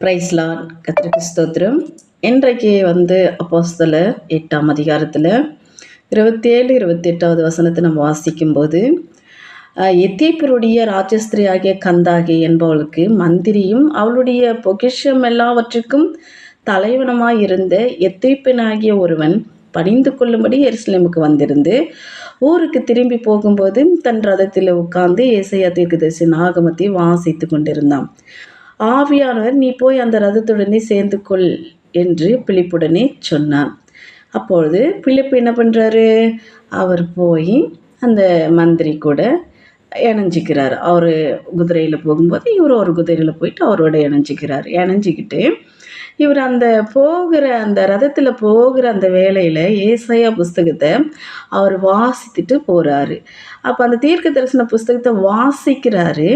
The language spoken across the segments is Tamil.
Price Lord. கர்த்தருக்கு ஸ்தோத்திரம். இன்றைக்கு அப்போஸ்தலர் 8ஆம் அதிகாரத்தில் 27, 28வது வசனத்தை நம்ம வாசிக்கும்போது, எத்தேப்பியருடைய ராஜஸ்திரி ஆகிய கந்தாகி என்பவளுக்கு மந்திரியும் அவளுடைய பொக்கிஷம் எல்லாவற்றுக்கும் தலைவனுமாய் இருந்த எத்தேப்பியனாகிய ஒருவன் பணிந்து கொள்ளும்படி எருசலேமுக்கு வந்திருந்து ஊருக்கு திரும்பி போகும்போது தன் ரதத்தில் உட்கார்ந்து ஏசாயா தீர்க்கதரிசியின் ஆகமத்தை வாசித்து கொண்டிருந்தான். ஆவியானவர், நீ போய் அந்த ரதத்துடனே சேர்ந்து கொள் என்று பிலிப்புடனே சொன்னான். அப்பொழுது பிலிப்பு என்ன பண்ணுறாரு? அவர் போய் அந்த மந்திரி கூட இணைஞ்சிக்கிறார். அவர் குதிரையில் போகும்போது இவர் ஒரு குதிரையில் போயிட்டு அவரோட இணைஞ்சிக்கிட்டு இவர் அந்த ரதத்தில் போகிற அந்த வேளையில் ஏசாயா புஸ்தகத்தை அவர் வாசித்துட்டு போகிறாரு. அப்போ அந்த தீர்க்க தரிசன புஸ்தகத்தை வாசிக்கிறாரு.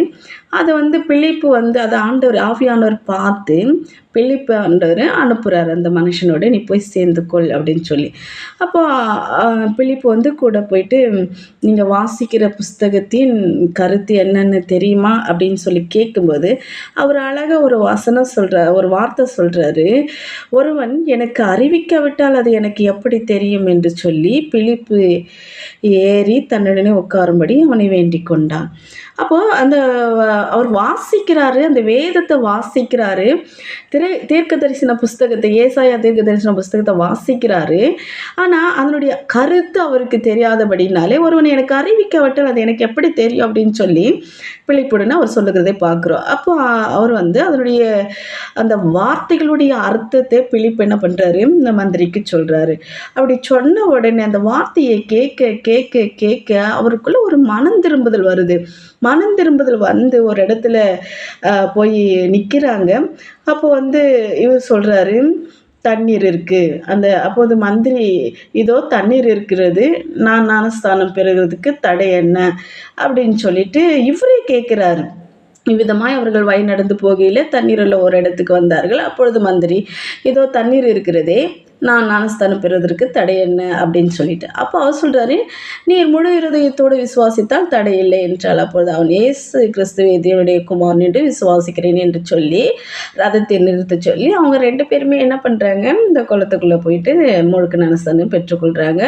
அதை பிலிப்பு அதை ஆவியானவர் பார்த்து பிலிப்பு அனுப்புகிறார், அந்த மனுஷனோட நீ போய் சேர்ந்துக்கொள் அப்படின்னு சொல்லி. அப்போ பிலிப்பு கூட போயிட்டு, நீங்கள் வாசிக்கிற புஸ்தகத்தின் கருத்து என்னென்னு தெரியுமா அப்படின்னு சொல்லி கேட்கும்போது அவர் அழகாக ஒரு வசனம் ஒரு வார்த்தை சொல்கிறாரு. ஒருவன் எனக்கு அறிவிக்காவிட்டால் அது எனக்கு எப்படி தெரியும் என்று சொல்லி பிலிப்பு ஏறி தன்னுடனே உட்காரும்படி அவனை வேண்டிக் கொண்டான். அப்போது அவர் வாசிக்கிறாரு, அந்த வேதத்தை வாசிக்கிறாரு, தீர்க்க தரிசன புஸ்தகத்தை, ஏசாயா தீர்க்க தரிசன புஸ்தகத்தை வாசிக்கிறாரு. ஆனால் அதனுடைய கருத்து அவருக்கு தெரியாதபடினாலே, ஒருவன் எனக்கு அறிவிக்காவிட்டால் அது எனக்கு எப்படி தெரியும் அப்படின்னு சொல்லி பிலிப்புடனே அவர் சொல்லுகிறதை பார்க்குறோம். அப்போ அவர் அதனுடைய அந்த வார்த்தைகளுடைய அர்த்தத்தை பிலிப்பு என்ன பண்ணுறாரு, இந்த மந்திரிக்கு சொல்கிறாரு. அப்படி சொன்ன உடனே அந்த வார்த்தையை கேட்க கேட்க கேட்க அவருக்குள்ள ஒரு மனம் திரும்புதல் வருது. மனம் திரும்புதல் ஒரு இடத்துல போய் நிற்கிறாங்க. அப்போ இவர் சொல்கிறாரு, தண்ணீர் இருக்குது. அப்போது மந்திரி, இதோ தண்ணீர் இருக்கிறது, நான் ஞானஸ்தானம் பெறுகிறதுக்கு தடை என்ன அப்படின்னு சொல்லிட்டு இவரே கேட்குறாரு. இவ்விதமாய் அவர்கள் வழி நடந்து போகையில் தண்ணீரில் ஒரு இடத்துக்கு வந்தார்கள். அப்பொழுது மந்திரி, இதோ தண்ணீர் இருக்கிறதே, நான் ஞானஸ்தானம் பெறுவதற்கு தடை என்ன அப்படின்னு சொல்லிட்டு. அப்போ அவர் சொல்கிறாரு, நீர் முழு இருதயத்தோடு விசுவாசித்தால் தடை இல்லை என்றால். அப்பொழுது அவன், இயேசு கிறிஸ்துவை தேவனுடைய குமாரன் என்று விசுவாசிக்கிறேன் என்று சொல்லி ரதத்தை நிறுத்த சொல்லி அவங்க 2 பேருமே என்ன பண்ணுறாங்க, இந்த குளத்துக்குள்ளே போயிட்டு முழுக்க ஞானஸ்தானம் பெற்றுக்கொள்கிறாங்க.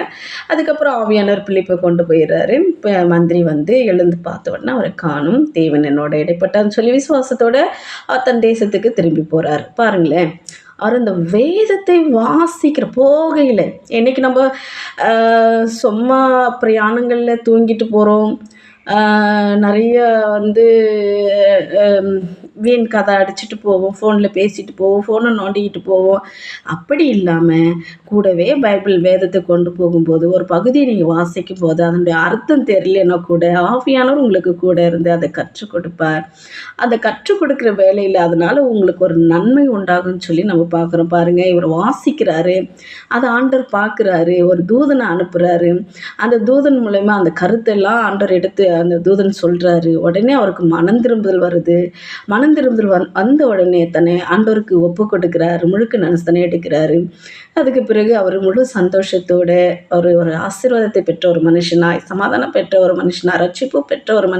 அதுக்கப்புறம் ஆவியானவர் பிலிப்பை கொண்டு போயிடுறாரு. இப்போ மந்திரி எழுந்து பார்த்த உடனே அவரை காணும், தேவன் என்னோட இடைப்பட்டான்னு சொல்லி விசுவாசத்தோட தன் தேசத்துக்கு திரும்பி போகிறார். பாருங்களேன், அவர் இந்த வேதத்தை வாசிக்கிற போகையில், இன்றைக்கி நம்ம சும்மா பிரயாணங்களில் தூங்கிட்டு போகிறோம், நிறைய வீண் கதை அடிச்சுட்டு போவோம், ஃபோனில் பேசிட்டு போவோம், ஃபோனை நோண்டிக்கிட்டு போவோம். அப்படி இல்லாமல் கூடவே பைபிள் வேதத்தை கொண்டு போகும்போது ஒரு பகுதியை நீங்கள் வாசிக்கும் போது அதனுடைய அர்த்தம் தெரியலன்னா கூட ஆவியானவர் உங்களுக்கு கூட இருந்து அதை கற்றுக் கொடுப்பார். அதை கற்றுக் கொடுக்குற வேலையில் அதனால் உங்களுக்கு ஒரு நன்மை உண்டாகும்னு சொல்லி நம்ம பார்க்குறோம். பாருங்கள், இவர் வாசிக்கிறாரு, அதை ஆண்டவர் பார்க்குறாரு, ஒரு தூதனை அனுப்புகிறாரு. அந்த தூதன் மூலமா அந்த கருத்தெல்லாம் ஆண்டவர் எடுத்து அந்த தூதன் சொல்கிறாரு. உடனே அவருக்கு மனம் திரும்புதல் வருது. மனம் திரும்புதல் வந்த உடனே தன்னை ஆண்டவருக்கு ஒப்பு கொடுக்கிறாரு, முழுக்க ஞானஸ்தானம் எடுக்கிறாரு. அதுக்கு பிறகு அவர் முழு சந்தோஷத்தோடு ஒரு ஆசீர்வாதத்தை பெற்ற ஒரு மனுஷனாய், சமாதானம் பெற்ற ஒரு மனுஷனாய், ரட்சிப்பு பெற்ற ஒரு